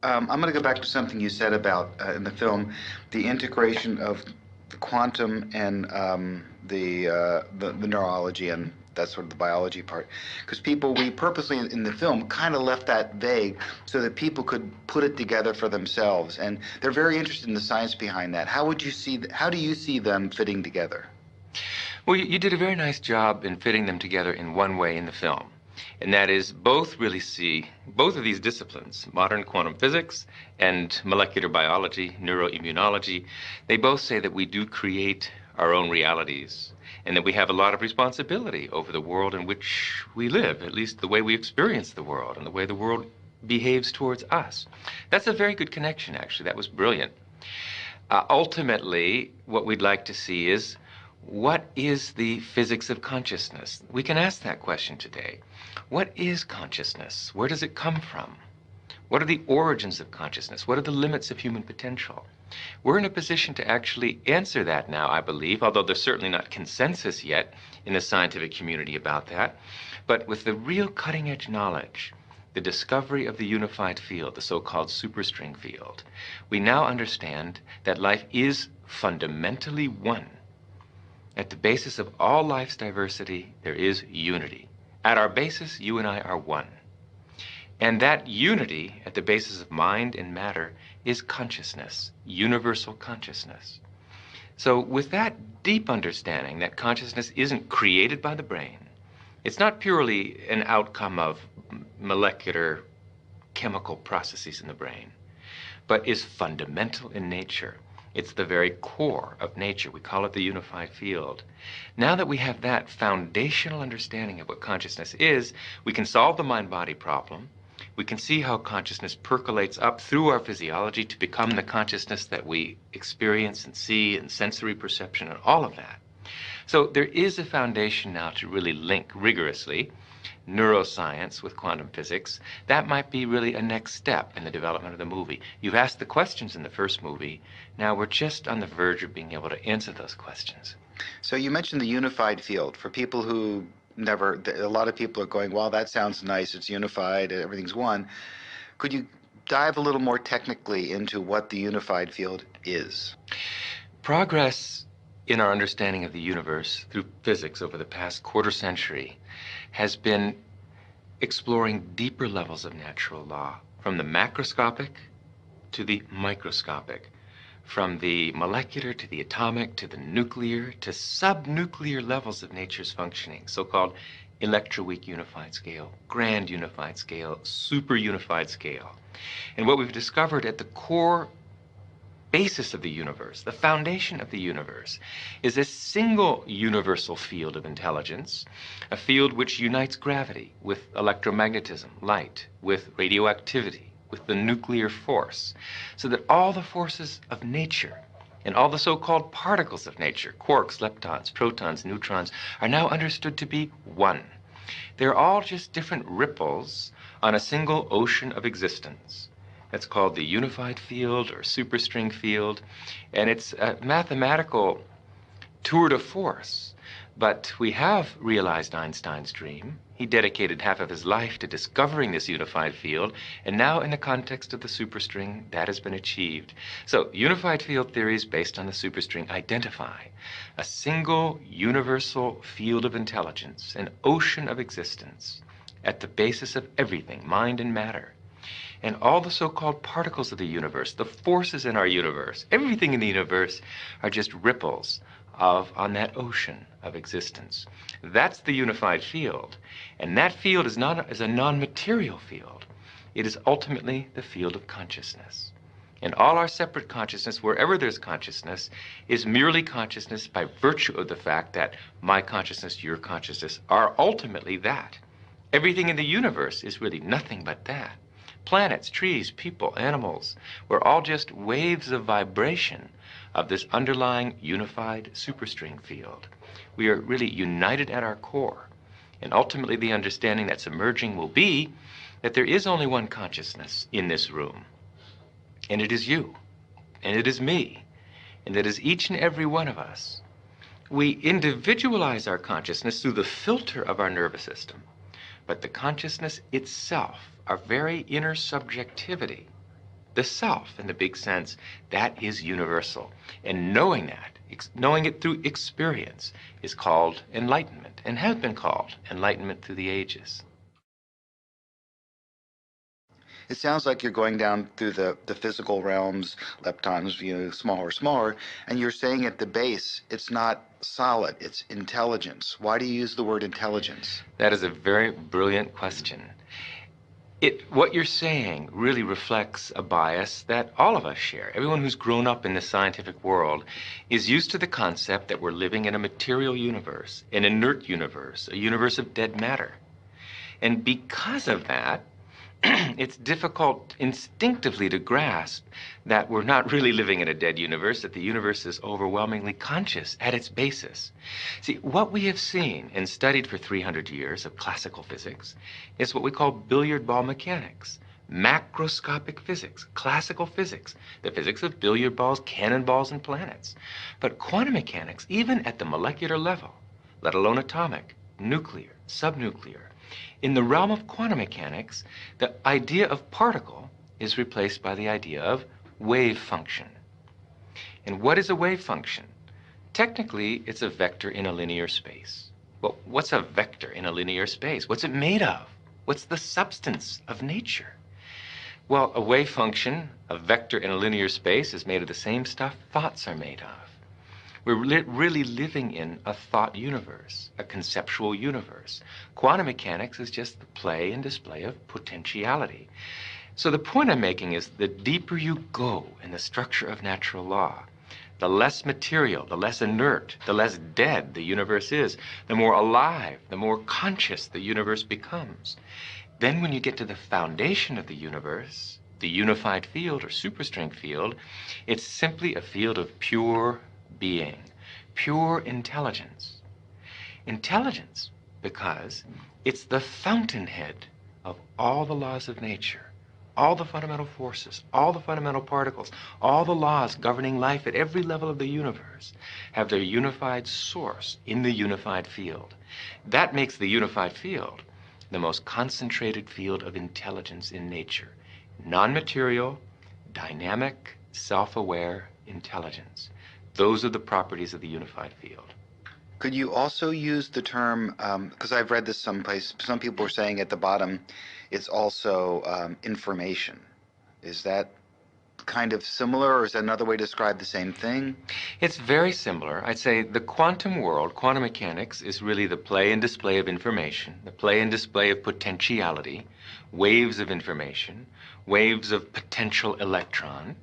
I'm going to go back to something you said about in the film, the integration of the quantum and the neurology and that sort of the biology part. Because people, we purposely in the film kind of left that vague so that people could put it together for themselves, and they're very interested in the science behind that. How would you see? How do you see them fitting together? Well, you did a very nice job in fitting them together in one way in the film. And that is, both really see both of these disciplines, modern quantum physics and molecular biology, neuroimmunology, they both say that we do create our own realities and that we have a lot of responsibility over the world in which we live, at least the way we experience the world and the way the world behaves towards us. That's a very good connection, actually. That was brilliant. Ultimately, what we'd like to see is what is the physics of consciousness? We can ask that question today. What is consciousness? Where does it come from? What are the origins of consciousness? What are the limits of human potential? We're in a position to actually answer that now, I believe, although there's certainly not consensus yet in the scientific community about that. But with the real cutting-edge knowledge, the discovery of the unified field, the so-called superstring field, we now understand that life is fundamentally one. At the basis of all life's diversity, there is unity. At our basis, you and I are one. And that unity, at the basis of mind and matter, is consciousness, universal consciousness. So with that deep understanding that consciousness isn't created by the brain, it's not purely an outcome of molecular chemical processes in the brain, but is fundamental in nature. It's the very core of nature. We call it the unified field. Now that we have that foundational understanding of what consciousness is, we can solve the mind-body problem. We can see how consciousness percolates up through our physiology to become the consciousness that we experience and see and sensory perception and all of that. So there is a foundation now to really link rigorously neuroscience with quantum physics. That might be really a next step in the development of the movie. You've asked the questions in the first movie. Now we're just on the verge of being able to answer those questions. So you mentioned the unified field. For people who never, a lot of people are going, well, that sounds nice. It's unified. Everything's one. Could you dive a little more technically into what the unified field is? Progress in our understanding of the universe through physics over the past quarter century has been exploring deeper levels of natural law, from the macroscopic to the microscopic, from the molecular to the atomic to the nuclear to subnuclear levels of nature's functioning, so-called electroweak unified scale, grand unified scale, super unified scale. And what we've discovered at the core basis of the universe, the foundation of the universe, is a single universal field of intelligence, a field which unites gravity with electromagnetism, light, with radioactivity, with the nuclear force, so that all the forces of nature and all the so-called particles of nature, quarks, leptons, protons, neutrons, are now understood to be one. They're all just different ripples on a single ocean of existence. That's called the unified field or superstring field, and it's a mathematical tour de force. But we have realized Einstein's dream. He dedicated half of his life to discovering this unified field, and now in the context of the superstring, that has been achieved. So unified field theories based on the superstring identify a single universal field of intelligence, an ocean of existence, at the basis of everything, mind and matter. And all the so-called particles of the universe, the forces in our universe, everything in the universe are just ripples on that ocean of existence. That's the unified field. And that field is a non-material field. It is ultimately the field of consciousness. And all our separate consciousness, wherever there's consciousness, is merely consciousness by virtue of the fact that my consciousness, your consciousness, are ultimately that. Everything in the universe is really nothing but that. Planets, trees, people, animals, we're all just waves of vibration of this underlying unified superstring field. We are really united at our core. And ultimately the understanding that's emerging will be that there is only one consciousness in this room. And it is you. And it is me. And it is each and every one of us. We individualize our consciousness through the filter of our nervous system. But the consciousness itself, our very inner subjectivity, the self in the big sense, that is universal. And knowing that, knowing it through experience, is called enlightenment, and has been called enlightenment through the ages. It sounds like you're going down through the physical realms, leptons, smaller, smaller, and you're saying at the base, it's not solid, it's intelligence. Why do you use the word intelligence? That is a very brilliant question. What you're saying really reflects a bias that all of us share. Everyone who's grown up in the scientific world is used to the concept that we're living in a material universe, an inert universe, a universe of dead matter. And because of that, it's difficult instinctively to grasp that we're not really living in a dead universe, that the universe is overwhelmingly conscious at its basis. See, what we have seen and studied for 300 years of classical physics is what we call billiard ball mechanics, macroscopic physics, classical physics, the physics of billiard balls, cannonballs, and planets. But quantum mechanics, even at the molecular level, let alone atomic, nuclear, subnuclear, in the realm of quantum mechanics, the idea of particle is replaced by the idea of wave function. And what is a wave function? Technically, it's a vector in a linear space. Well, what's a vector in a linear space? What's it made of? What's the substance of nature? Well, a wave function, a vector in a linear space, is made of the same stuff thoughts are made of. We're really living in a thought universe, a conceptual universe. Quantum mechanics is just the play and display of potentiality. So the point I'm making is the deeper you go in the structure of natural law, the less material, the less inert, the less dead the universe is, the more alive, the more conscious the universe becomes. Then when you get to the foundation of the universe, the unified field or superstring field, it's simply a field of pure being, pure intelligence. Intelligence because it's the fountainhead of all the laws of nature, all the fundamental forces, all the fundamental particles, all the laws governing life at every level of the universe have their unified source in the unified field. That makes the unified field the most concentrated field of intelligence in nature. Non-material, dynamic, self-aware intelligence. Those are the properties of the unified field. Could you also use the term, because I've read this someplace, some people are saying at the bottom, it's also information. Is that kind of similar, or is that another way to describe the same thing? It's very similar. I'd say the quantum world, quantum mechanics, is really the play and display of information, the play and display of potentiality, waves of information, waves of potential electron.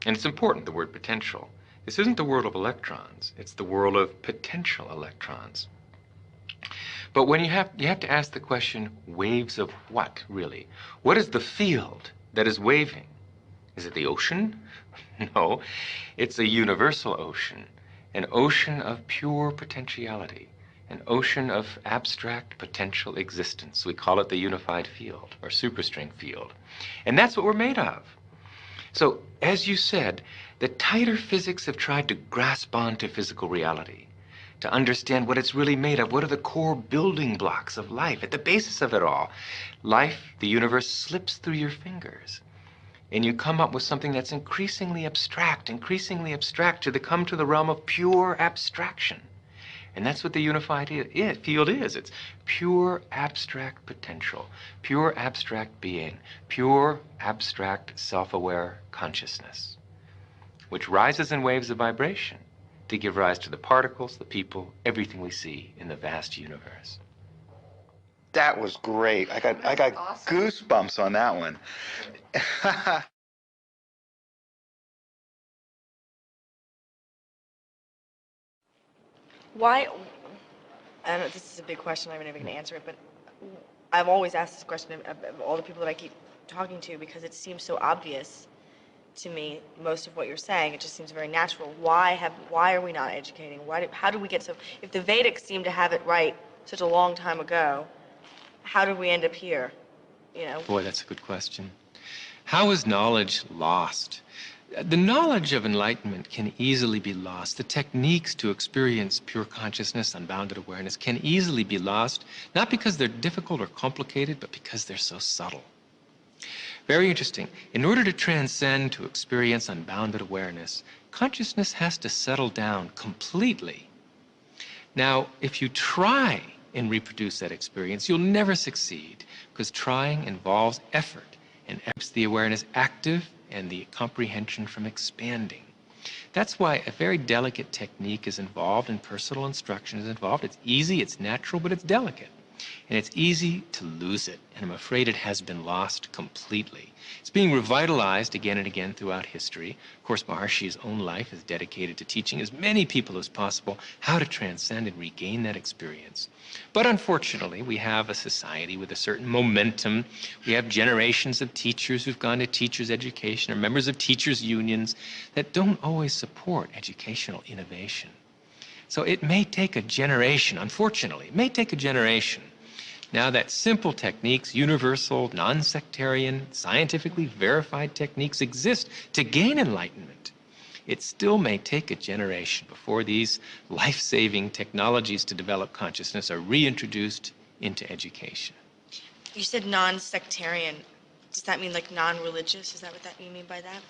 And it's important, the word potential. This isn't the world of electrons, it's the world of potential electrons. But when you have to ask the question, waves of what, really? What is the field that is waving? Is it the ocean? No, it's a universal ocean, an ocean of pure potentiality, an ocean of abstract potential existence. We call it the unified field, or superstring field. And that's what we're made of. So, as you said, the tighter physics have tried to grasp onto physical reality, to understand what it's really made of. What are the core building blocks of life at the basis of it all? Life, the universe, slips through your fingers. And you come up with something that's increasingly abstract to come to the realm of pure abstraction. And that's what the unified field is. It's pure abstract potential, pure abstract being, pure abstract self-aware consciousness, which rises in waves of vibration to give rise to the particles, the people, everything we see in the vast universe. That was great. I got awesome. Goosebumps on that one. Why, and this is a big question, I'm not even going to answer it, but I've always asked this question of all the people that I keep talking to because it seems so obvious to me, most of what you're saying. It just seems very natural. Why are we not educating? How do we get so, if the Vedics seem to have it right such a long time ago, how did we end up here? You know? Boy, that's a good question. How is knowledge lost? The knowledge of enlightenment can easily be lost. The techniques to experience pure consciousness, unbounded awareness, can easily be lost, not because they're difficult or complicated, but because they're so subtle. Very interesting. In order to transcend, to experience unbounded awareness, consciousness has to settle down completely. Now, if you try and reproduce that experience, you'll never succeed, because trying involves effort, and keeps the awareness active and the comprehension from expanding. That's why a very delicate technique is involved, and personal instruction is involved. It's easy, it's natural, but it's delicate. And it's easy to lose it, and I'm afraid it has been lost completely. It's being revitalized again and again throughout history. Of course, Maharshi's own life is dedicated to teaching as many people as possible how to transcend and regain that experience. But unfortunately, we have a society with a certain momentum. We have generations of teachers who've gone to teachers' education, or members of teachers' unions that don't always support educational innovation. So it may take a generation, unfortunately, it may take a generation. Now that simple techniques, universal, non-sectarian, scientifically verified techniques exist to gain enlightenment, it still may take a generation before these life-saving technologies to develop consciousness are reintroduced into education. You said non-sectarian. Does that mean like non-religious? Is that what you mean by that?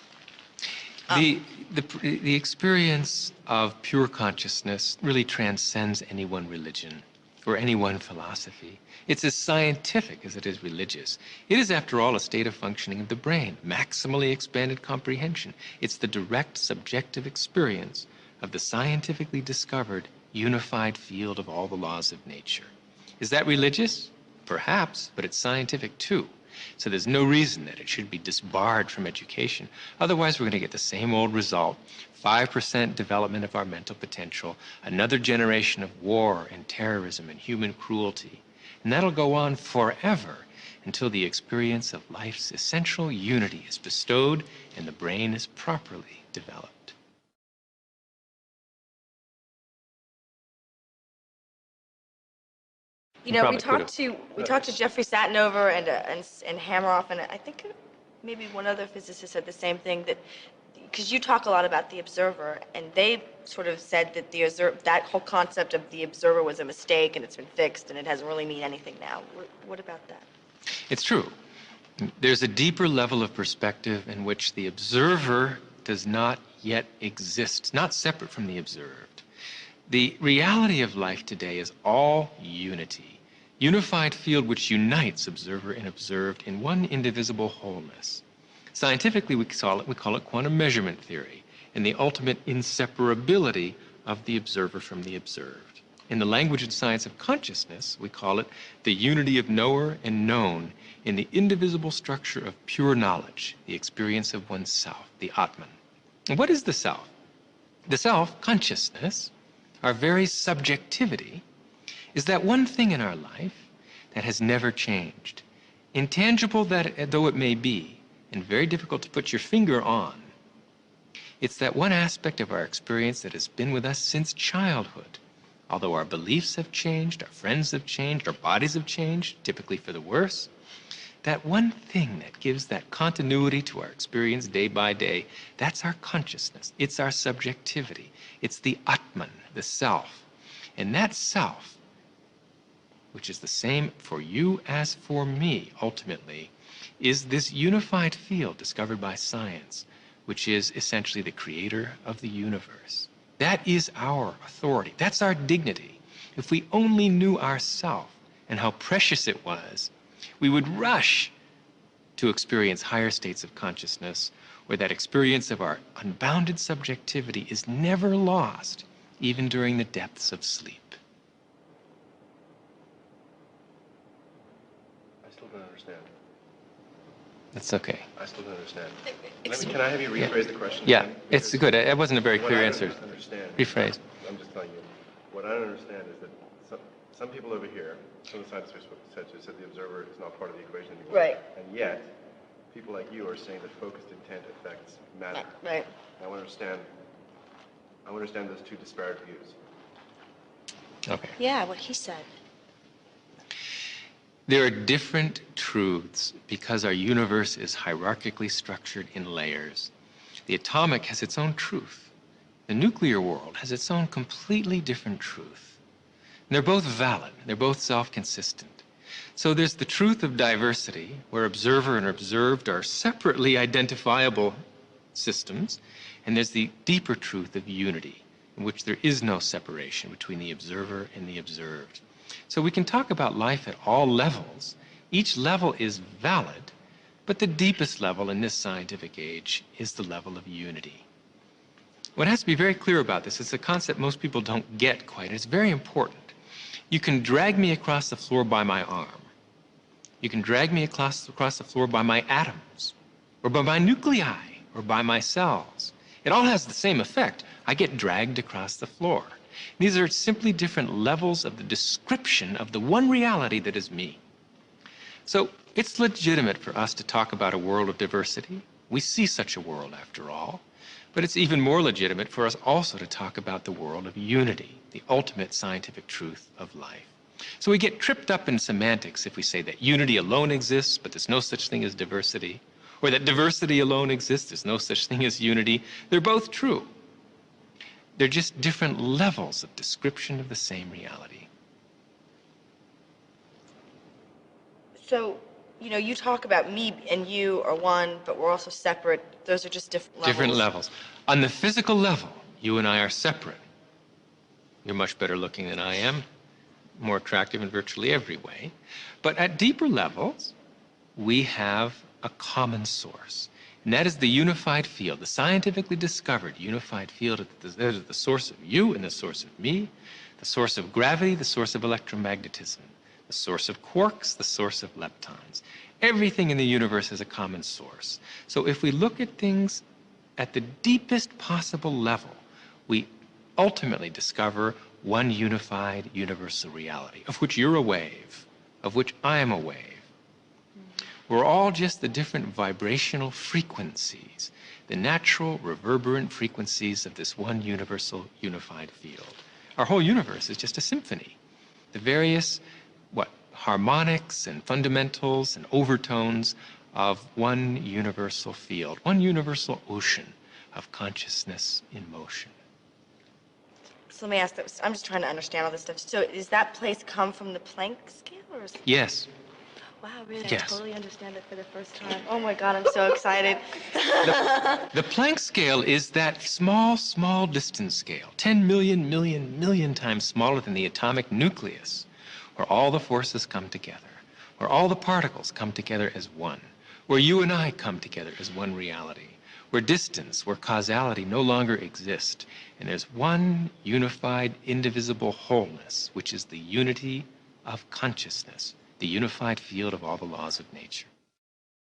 The experience of pure consciousness really transcends any one religion or any one philosophy. It's as scientific as it is religious. It is, after all, a state of functioning of the brain, maximally expanded comprehension. It's the direct subjective experience of the scientifically discovered unified field of all the laws of nature. Is that religious? Perhaps, but it's scientific too. So there's no reason that it should be disbarred from education. Otherwise, we're going to get the same old result. 5% development of our mental potential, another generation of war and terrorism and human cruelty. And that'll go on forever until the experience of life's essential unity is bestowed and the brain is properly developed. You know, we Probably talked to Jeffrey Satinover and Hammeroff, and I think maybe one other physicist said the same thing, that because you talk a lot about the observer, and they sort of said that that whole concept of the observer was a mistake and it's been fixed and it doesn't really mean anything now. What about that? It's true. There's a deeper level of perspective in which the observer does not yet exist, not separate from the observed. The reality of life today is all unity, unified field which unites observer and observed in one indivisible wholeness. Scientifically, we call it quantum measurement theory, and the ultimate inseparability of the observer from the observed. In the language and science of consciousness, we call it the unity of knower and known in the indivisible structure of pure knowledge, the experience of oneself, the Atman. And what is the self? The self, consciousness, our very subjectivity, is that one thing in our life that has never changed. Intangible though it may be, and very difficult to put your finger on, it's that one aspect of our experience that has been with us since childhood. Although our beliefs have changed, our friends have changed, our bodies have changed, typically for the worse, that one thing that gives that continuity to our experience day by day, that's our consciousness. It's our subjectivity. It's the Atman, the self. And that self, which is the same for you as for me, ultimately, is this unified field discovered by science, which is essentially the creator of the universe. That is our authority. That's our dignity. If we only knew ourself and how precious it was, we would rush to experience higher states of consciousness, where that experience of our unbounded subjectivity is never lost, even during the depths of sleep. I still don't understand. That's okay. I still don't understand. Can I have you rephrase the question? Yeah, again? it's good. It wasn't a very What clear I answer. don't understand. Rephrase. I'm just telling you. What I don't understand is that some people over here, some of the scientists said the observer is not part of the equation anymore. Right. And yet, people like you are saying that focused intent affects matter. Right. I want to understand those two disparate views. Okay. Yeah, what he said. There are different truths because our universe is hierarchically structured in layers. The atomic has its own truth. The nuclear world has its own completely different truth. And they're both valid. They're both self-consistent. So there's the truth of diversity, where observer and observed are separately identifiable systems, and there's the deeper truth of unity, in which there is no separation between the observer and the observed. So we can talk about life at all levels. Each level is valid, but the deepest level in this scientific age is the level of unity. What has to be very clear about this is a concept most people don't get quite. It's very important. You can drag me across the floor by my arm. You can drag me across the floor by my atoms, or by my nuclei, or by my cells. It all has the same effect. I get dragged across the floor. These are simply different levels of the description of the one reality that is me. So it's legitimate for us to talk about a world of diversity. We see such a world, after all. But it's even more legitimate for us also to talk about the world of unity, the ultimate scientific truth of life. So we get tripped up in semantics if we say that unity alone exists, but there's no such thing as diversity, or that diversity alone exists, there's no such thing as unity. They're both true. They're just different levels of description of the same reality. So, you know, you talk about me and you are one, but we're also separate. Those are just different levels. Different levels. On the physical level, you and I are separate. You're much better looking than I am, more attractive in virtually every way. But at deeper levels, we have a common source. And that is the unified field, the scientifically discovered unified field. That is the source of you and the source of me, the source of gravity, the source of electromagnetism, the source of quarks, the source of leptons. Everything in the universe is a common source. So if we look at things at the deepest possible level, we ultimately discover one unified universal reality, of which you're a wave, of which I am a wave. We're all just the different vibrational frequencies, the natural reverberant frequencies of this one universal unified field. Our whole universe is just a symphony. The various, harmonics and fundamentals and overtones of one universal field, one universal ocean of consciousness in motion. So let me ask this. I'm just trying to understand all this stuff. So does that place come from the Planck scale, or is it? Yes. Wow, really? Yes. I totally understand it for the first time. Oh my God, I'm so excited. The Planck scale is that small distance scale, 10 million times smaller than the atomic nucleus, where all the forces come together, where all the particles come together as one, where you and I come together as one reality, where distance, where causality no longer exist, and there's one unified, indivisible wholeness, which is the unity of consciousness, the unified field of all the laws of nature.